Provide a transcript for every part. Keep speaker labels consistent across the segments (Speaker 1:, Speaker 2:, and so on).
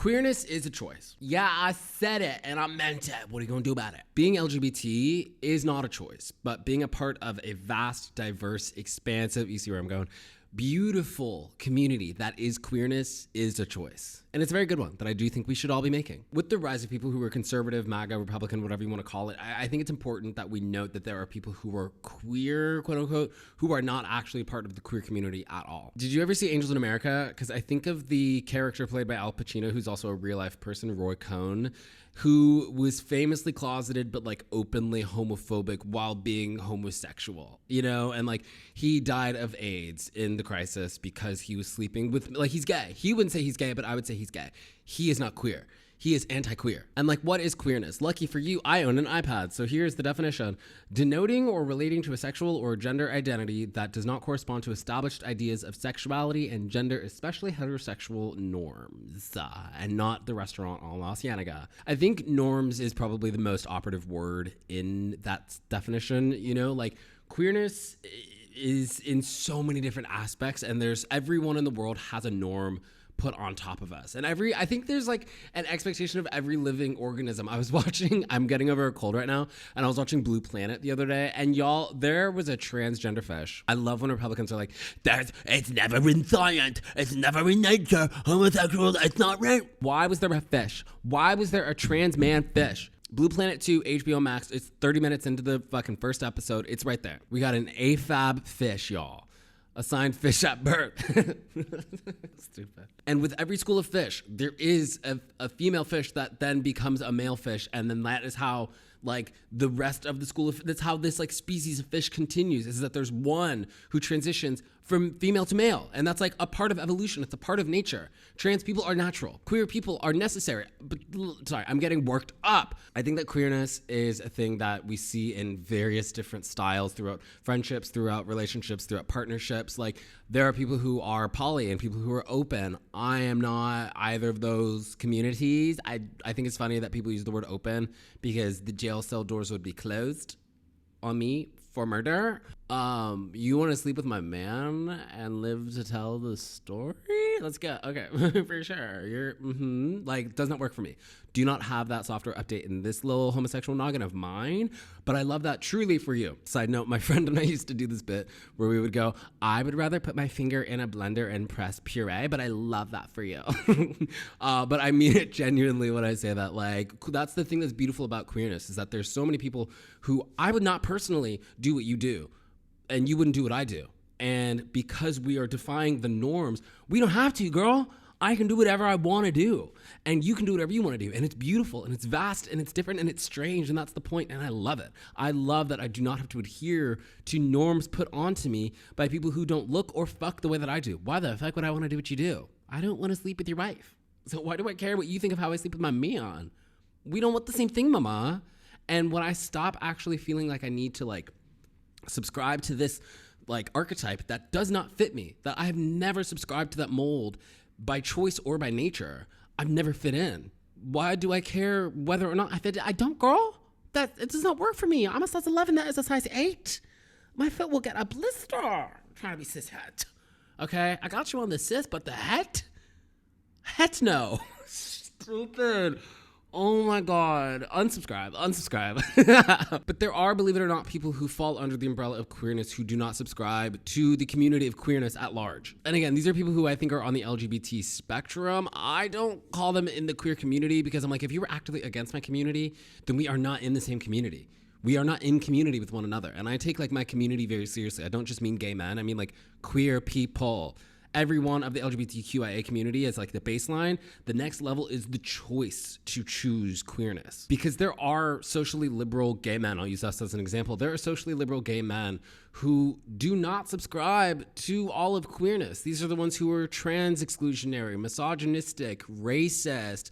Speaker 1: Queerness is a choice. Yeah, I said it and I meant it. What are you gonna do about it? Being LGBT is not a choice, but being a part of a vast, diverse, expansive, you see where I'm going, beautiful community that is queerness is a choice. And it's a very good one that I do think we should all be making. With the rise of people who are conservative, MAGA, Republican, whatever you want to call it, I think it's important that we note that there are people who are queer, quote unquote, who are not actually part of the queer community at all. Did you ever see Angels in America? Because I think of the character played by Al Pacino, who's also a real life person, Roy Cohn, who was famously closeted but like openly homophobic while being homosexual, you know? And like he died of AIDS in the crisis because he was sleeping with, like, he's gay. He wouldn't say he's gay, but I would say he's gay. He is not queer. He is anti-queer. And like, what is queerness? Lucky for you, I own an iPad. So here's the definition. Denoting or relating to a sexual or gender identity that does not correspond to established ideas of sexuality and gender, especially heterosexual norms, and not the restaurant en La Cienega. I think norms is probably the most operative word in that definition. You know, like queerness is in so many different aspects, and everyone in the world has a norm put on top of us. And I think there's like an expectation of every living organism. I'm getting over a cold right now, and I was watching Blue Planet the other day, and y'all, there was a transgender fish. I love when Republicans are like, it's never in science, it's never in nature, homosexual, it's not right. Why was there a fish? Why was there a trans man fish? Blue Planet 2, HBO Max, it's 30 minutes into the fucking first episode. It's right there. We got an AFAB fish, y'all. Assigned fish at birth. Stupid. And with every school of fish, there is a female fish that then becomes a male fish. And then that is how like the rest of the school of, that's how this like species of fish continues, is that there's one who transitions from female to male. And that's like a part of evolution. It's a part of nature. Trans people are natural. Queer people are necessary. But sorry, I'm getting worked up. I think that queerness is a thing that we see in various different styles throughout friendships, throughout relationships, throughout partnerships. Like there are people who are poly and people who are open. I am not either of those communities. I think it's funny that people use the word open because the jail cell doors would be closed on me for murder. You want to sleep with my man and live to tell the story? Let's go. Okay, for sure. Like, does not work for me. Do not have that software update in this little homosexual noggin of mine, but I love that truly for you. Side note, my friend and I used to do this bit where we would go, I would rather put my finger in a blender and press puree, but I love that for you. But I mean it genuinely when I say that. Like, that's the thing that's beautiful about queerness, is that there's so many people who I would not personally do what you do, and you wouldn't do what I do. And because we are defying the norms, we don't have to, girl. I can do whatever I want to do, and you can do whatever you want to do. And it's beautiful, and it's vast, and it's different, and it's strange, and that's the point, and I love it. I love that I do not have to adhere to norms put onto me by people who don't look or fuck the way that I do. Why the fuck would I want to do what you do? I don't want to sleep with your wife. So why do I care what you think of how I sleep with my man? We don't want the same thing, mama. And when I stop actually feeling like I need to like subscribe to this like archetype that does not fit me, that I have never subscribed to that mold by choice or by nature, I've never fit in. Why do I care whether or not I fit in? I don't, girl. It does not work for me. I'm a size 11, that is a size 8. My foot will get a blister. I'm trying to be cis het. Okay, I got you on the cis, but the het? Het no. Stupid. Oh my God, unsubscribe. But there are, believe it or not, people who fall under the umbrella of queerness who do not subscribe to the community of queerness at large. And again, these are people who I think are on the LGBT spectrum. I don't call them in the queer community because I'm like, if you were actively against my community, then we are not in the same community. We are not in community with one another. And I take like my community very seriously. I don't just mean gay men. I mean like queer people. Everyone of the LGBTQIA community is like the baseline. The next level is the choice to choose queerness. Because there are socially liberal gay men, I'll use us as an example. There are socially liberal gay men who do not subscribe to all of queerness. These are the ones who are trans exclusionary, misogynistic, racist,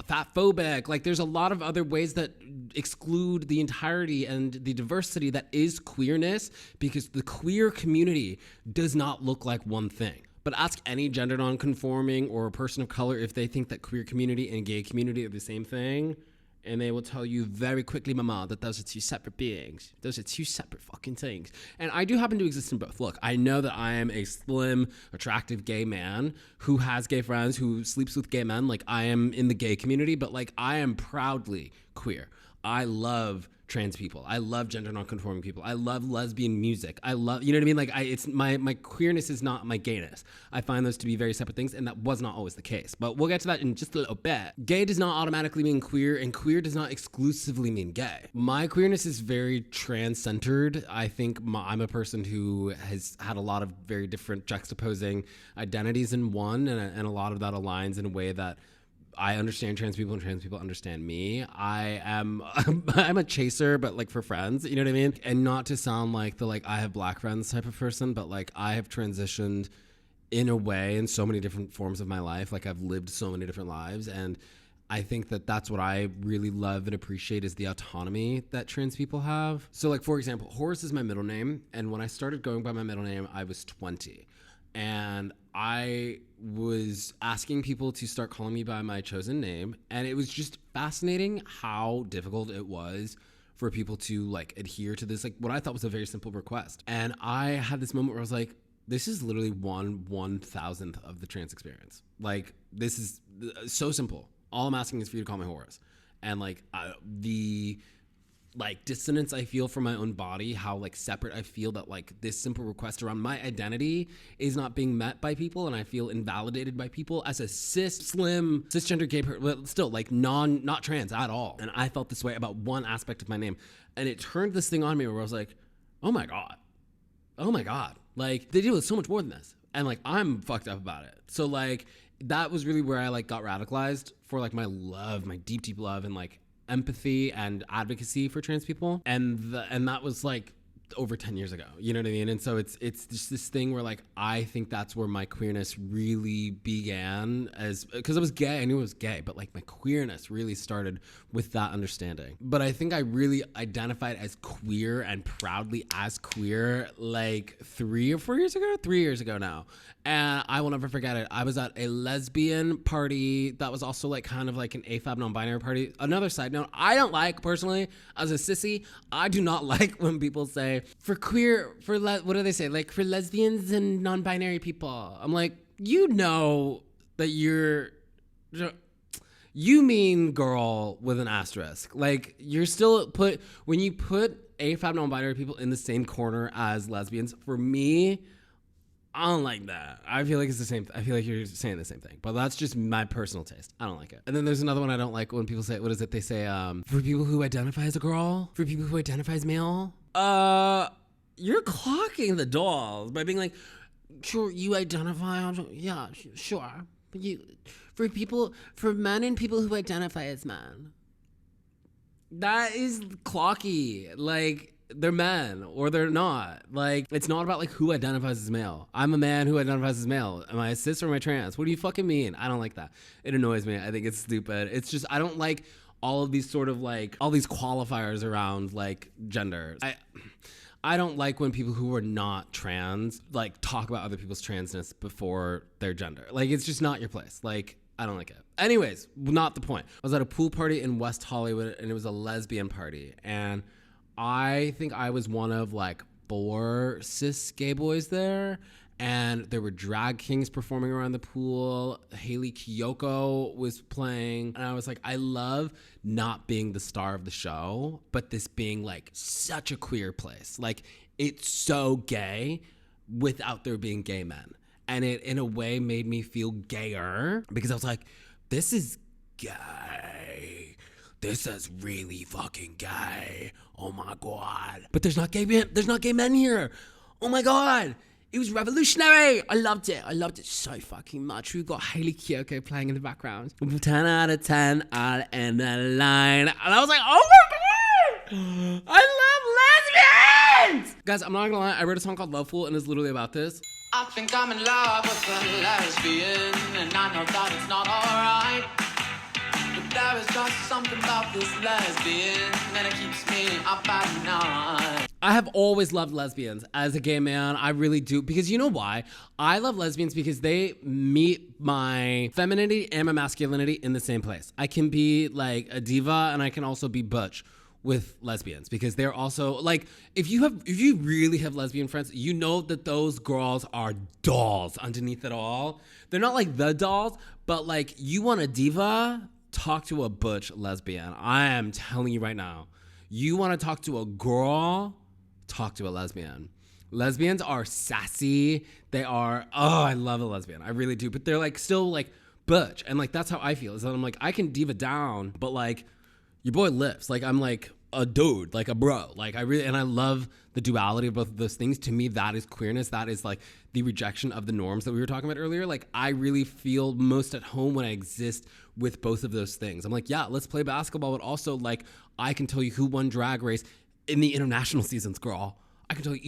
Speaker 1: fatphobic. Like there's a lot of other ways that exclude the entirety and the diversity that is queerness, because the queer community does not look like one thing. But ask any gender non-conforming or a person of color if they think that queer community and gay community are the same thing, and they will tell you very quickly, mama, that those are two separate beings. Those are two separate fucking things. And I do happen to exist in both. Look, I know that I am a slim, attractive gay man who has gay friends, who sleeps with gay men. Like, I am in the gay community, but like, I am proudly queer. I love trans people. I love gender nonconforming people. I love lesbian music. I love, you know what I mean? Like, it's my queerness is not my gayness. I find those to be very separate things, and that was not always the case. But we'll get to that in just a little bit. Gay does not automatically mean queer, and queer does not exclusively mean gay. My queerness is very trans-centered. I think I'm a person who has had a lot of very different juxtaposing identities in one, and a lot of that aligns in a way that I understand trans people and trans people understand me. I'm a chaser, but like for friends, you know what I mean? And not to sound like the like I have black friends type of person, but like I have transitioned in a way in so many different forms of my life. Like I've lived so many different lives, and I think that that's what I really love and appreciate is the autonomy that trans people have. So like, for example, Horace is my middle name, and when I started going by my middle name, I was 20. And I was asking people to start calling me by my chosen name. And it was just fascinating how difficult it was for people to like adhere to this, like what I thought was a very simple request. And I had this moment where I was like, this is literally 1/1000th of the trans experience. Like, this is so simple. All I'm asking is for you to call me Horace. And like the like dissonance I feel from my own body, how like separate I feel that like this simple request around my identity is not being met by people, and I feel invalidated by people as a slim cisgender gay person, but still like not trans at all. And I felt this way about one aspect of my name, and it turned this thing on me where I was like, oh my god, like they deal with so much more than this, and like I'm fucked up about it. So like that was really where I like got radicalized for like my love, my deep love, and like empathy and advocacy for trans people, and that was like over 10 years ago, you know what I mean? And so it's just this thing where like I think that's where my queerness really began, as because I was gay, I knew I was gay, but like my queerness really started with that understanding. But I think I really identified as queer and proudly as queer like 3 or 4 years ago, 3 years ago now. And I will never forget it. I was at a lesbian party that was also like kind of like an AFAB non-binary party. Another side note, I don't like, personally, as a sissy, I do not like when people say, what do they say? Like, for lesbians and non-binary people. I'm like, you know that you mean girl with an asterisk. Like, you're still when you put AFAB non-binary people in the same corner as lesbians, for me, I don't like that. I feel like it's the same. I feel like you're saying the same thing, but that's just my personal taste. I don't like it. And then there's another one I don't like when people say, what is it? They say, for people who identify as a girl, for people who identify as male. You're clocking the dolls by being like, sure, you identify, yeah, sure. But for men and people who identify as men. That is clocky. Like, they're men or they're not. Like, it's not about like who identifies as male. I'm a man who identifies as male. Am I a cis or am I trans? What do you fucking mean? I don't like that. It annoys me. I think it's stupid. It's just, I don't like all of these sort of like, all these qualifiers around like gender. I don't like when people who are not trans like talk about other people's transness before their gender. Like, it's just not your place. Like, I don't like it. Anyways, not the point. I was at a pool party in West Hollywood, and it was a lesbian party, and I think I was one of like 4 cis gay boys there, and there were drag kings performing around the pool. Haley Kiyoko was playing, and I was like, I love not being the star of the show, but this being like such a queer place. Like, it's so gay without there being gay men. And it in a way made me feel gayer, because I was like, this is gay. This is really fucking gay. Oh my god. But there's not gay men here. Oh my god. It was revolutionary. I loved it. I loved it so fucking much. We've got Haley Kiyoko playing in the background. 10 out of 10, I'll end the line. And I was like, oh my god. I love lesbians. Guys, I'm not gonna lie. I wrote a song called Loveful, and it's literally about this.
Speaker 2: I think I'm in love with a lesbian, and I know that it's not alright. But there is just something about this lesbian, and it keeps me up at night.
Speaker 1: I have always loved lesbians as a gay man. I really do. Because you know why? I love lesbians because they meet my femininity and my masculinity in the same place. I can be like a diva and I can also be butch with lesbians because they're also like, if you really have lesbian friends, you know that those girls are dolls underneath it all. They're not like the dolls, but like, you want a diva, talk to a butch lesbian. I am telling you right now. You want to talk to a girl, talk to a lesbian. Lesbians are sassy. They are, oh, I love a lesbian. I really do. But they're like still like butch. And like, that's how I feel. Is that I'm like, I can diva down, but like, your boy lifts. Like, I'm like a dude, like a bro. Like, and I love the duality of both of those things. To me, that is queerness. That is like the rejection of the norms that we were talking about earlier. Like, I really feel most at home when I exist with both of those things. I'm like, yeah, let's play basketball, but also like, I can tell you who won Drag Race in the international seasons, girl. I can tell you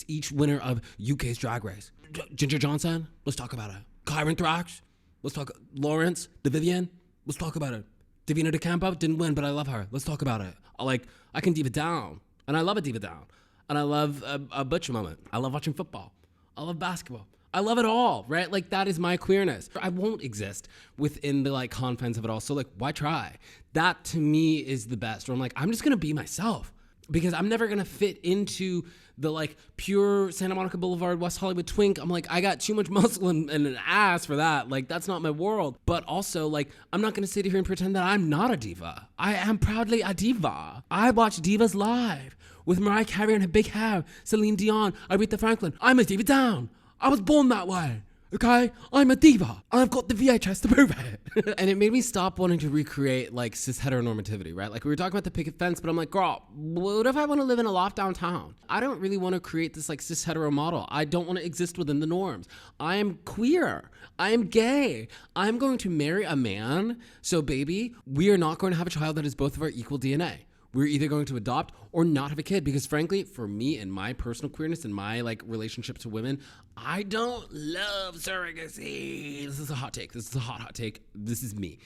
Speaker 1: each winner of UK's Drag Race. Ginger Johnson, let's talk about it. Kyron Thrax, let's talk. Lawrence, the Vivian, let's talk about it. Davina DeCampo didn't win, but I love her. Let's talk about it. I can diva down, and I love a diva down, and I love a butch moment. I love watching football. I love basketball. I love it all, right? Like, that is my queerness. I won't exist within the like confines of it all. So like, why try? That to me is the best. Where I'm like, I'm just gonna be myself because I'm never gonna fit into the like pure Santa Monica Boulevard, West Hollywood twink. I'm like, I got too much muscle and an ass for that. Like, that's not my world. But also, like, I'm not gonna sit here and pretend that I'm not a diva. I am proudly a diva. I watch divas live with Mariah Carey and her big hair, Celine Dion, Aretha Franklin. I'm a diva down. I was born that way. Okay, I'm a diva. I've got the VHS to prove it. And it made me stop wanting to recreate like cis heteronormativity, right? Like, we were talking about the picket fence, but I'm like, girl, what if I want to live in a loft downtown? I don't really want to create this like cis hetero model. I don't want to exist within the norms. I am queer. I am gay. I'm going to marry a man. So baby, we are not going to have a child that is both of our equal DNA. We're either going to adopt or not have a kid because frankly, for me and my personal queerness and my like relationship to women, I don't love surrogacy. This is a hot take. This is a hot take. This is me.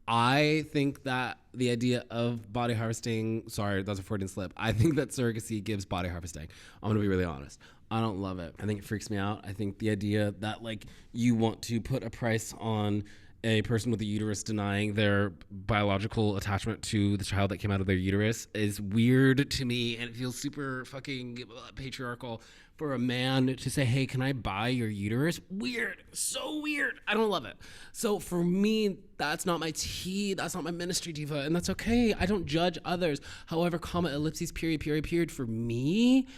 Speaker 1: I think that the idea of body harvesting, sorry, that's a Freudian slip. I think that surrogacy gives body harvesting. I'm going to be really honest. I don't love it. I think it freaks me out. I think the idea that like you want to put a price on a person with a uterus denying their biological attachment to the child that came out of their uterus is weird to me, and it feels super fucking patriarchal for a man to say, hey, can I buy your uterus? Weird. So weird. I don't love it. So for me, that's not my tea. That's not my ministry, diva, and that's okay. I don't judge others. However, comma, ellipses, period. For me,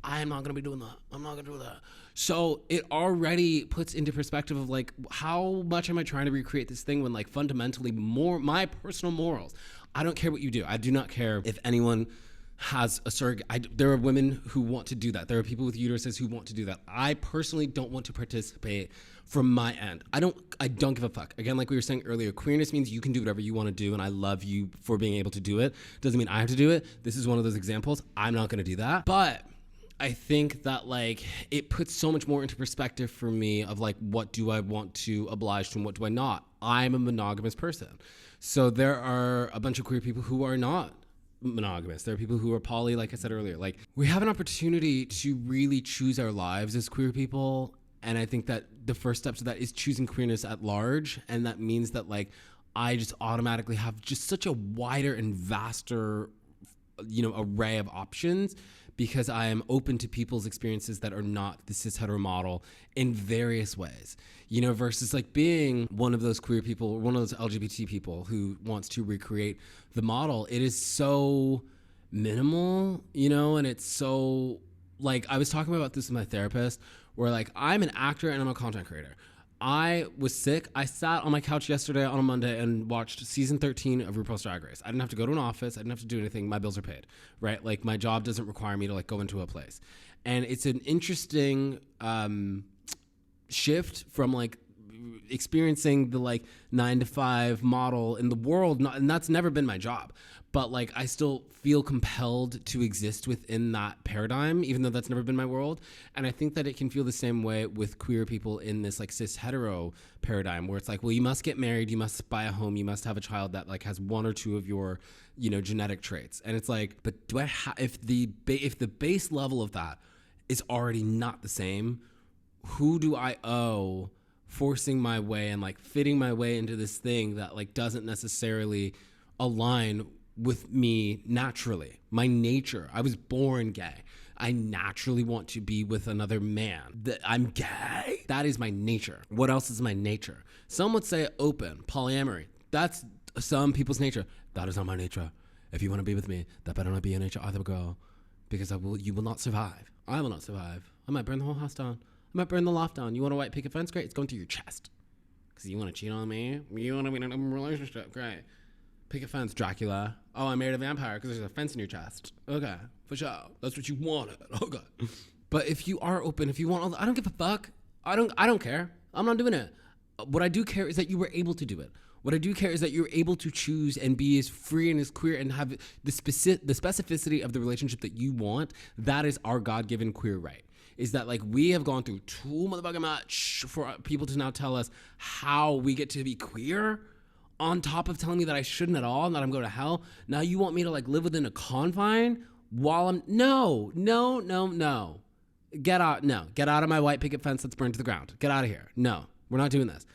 Speaker 1: I am not going to be doing that. I'm not going to do that. So it already puts into perspective of like, how much am I trying to recreate this thing when like fundamentally more my personal morals. I don't care what you do. I do not care if anyone has a surrogate. There are women who want to do that. There are people with uteruses who want to do that. I personally don't want to participate from my end. I don't give a fuck. Again, like we were saying earlier, queerness means you can do whatever you want to do, and I love you for being able to do it. Doesn't mean I have to do it. This is one of those examples. I'm not going to do that. But I think that like it puts so much more into perspective for me of like, what do I want to oblige to and what do I not? I'm a monogamous person. So there are a bunch of queer people who are not monogamous. There are people who are poly, like I said earlier. Like, we have an opportunity to really choose our lives as queer people. And I think that the first step to that is choosing queerness at large. And that means that like, I just automatically have just such a wider and vaster, array of options, because I am open to people's experiences that are not the cis hetero model in various ways, versus like being one of those queer people, one of those LGBT people who wants to recreate the model. It is so minimal, and it's so like, I was talking about this with my therapist where like, I'm an actor and I'm a content creator. I was sick. I sat on my couch yesterday on a Monday and watched season 13 of RuPaul's Drag Race. I didn't have to go to an office. I didn't have to do anything. My bills are paid, right? Like, my job doesn't require me to like go into a place. And it's an interesting shift from like experiencing the like 9-to-5 model in the world, and that's never been my job. But like, I still feel compelled to exist within that paradigm, even though that's never been my world. And I think that it can feel the same way with queer people in this like cis hetero paradigm, where it's like, well, you must get married, you must buy a home, you must have a child that like has one or two of your, you know, genetic traits. And it's like, but do I if the base level of that is already not the same, who do I owe forcing my way and like fitting my way into this thing that like doesn't necessarily align with me naturally, my nature? I was born gay. I naturally want to be with another man. I'm gay. That is my nature. What else is my nature? Some would say open, polyamory. That's some people's nature. That is not my nature. If you want to be with me, that better not be a nature either, girl, because you will not survive. I will not survive. I might burn the whole house down. I might burn the loft down. You want a white picket fence? Great. It's going through your chest. Because you want to cheat on me? You want to be in a relationship? Great. Picket fence, Dracula. Oh, I married a vampire because there's a fence in your chest. Okay, for sure. That's what you wanted. Okay. But if you are open, if you want, I don't give a fuck. I don't care. I'm not doing it. What I do care is that you were able to do it. What I do care is that you're able to choose and be as free and as queer and have the specificity of the relationship that you want. That is our God-given queer right. Is that like we have gone through too motherfucking much for people to now tell us how we get to be queer, on top of telling me that I shouldn't at all and that I'm going to hell. Now you want me to like live within a confine while I'm no. Get out of my white picket fence that's burned to the ground. Get out of here. No, we're not doing this.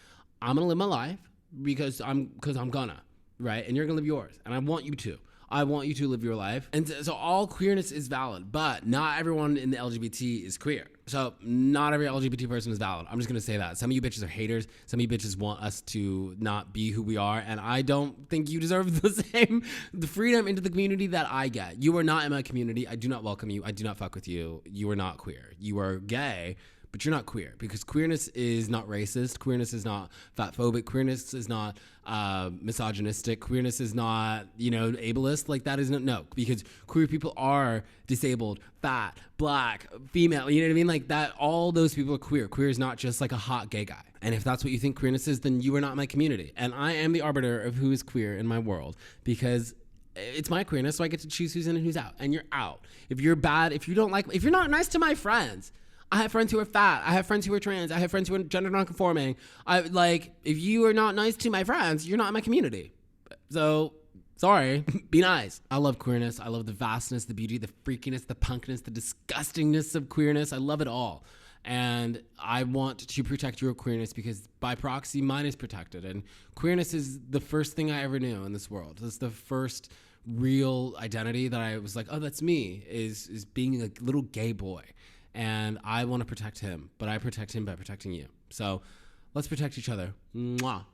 Speaker 1: I'm gonna live my life because I'm gonna, right? And you're gonna live yours, and I want you to. I want you to live your life. And so all queerness is valid, but not everyone in the LGBT is queer. So not every LGBT person is valid. I'm just going to say that. Some of you bitches are haters. Some of you bitches want us to not be who we are. And I don't think you deserve the freedom into the community that I get. You are not in my community. I do not welcome you. I do not fuck with you. You are not queer. You are gay, but you're not queer, because queerness is not racist. Queerness is not fatphobic. Queerness is not misogynistic. Queerness is not, ableist. Like that isn't, no, because queer people are disabled, fat, black, female, you know what I mean? Like that, all those people are queer. Queer is not just like a hot gay guy. And if that's what you think queerness is, then you are not my community. And I am the arbiter of who is queer in my world, because it's my queerness, so I get to choose who's in and who's out. And you're out. If you're bad, if you're not nice to my friends, I have friends who are fat. I have friends who are trans. I have friends who are gender nonconforming. If you are not nice to my friends, you're not in my community. So, sorry, be nice. I love queerness. I love the vastness, the beauty, the freakiness, the punkness, the disgustingness of queerness. I love it all. And I want to protect your queerness, because by proxy, mine is protected. And queerness is the first thing I ever knew in this world. It's the first real identity that I was like, oh, that's me, is being a little gay boy. And I want to protect him, but I protect him by protecting you. So let's protect each other. Mwah.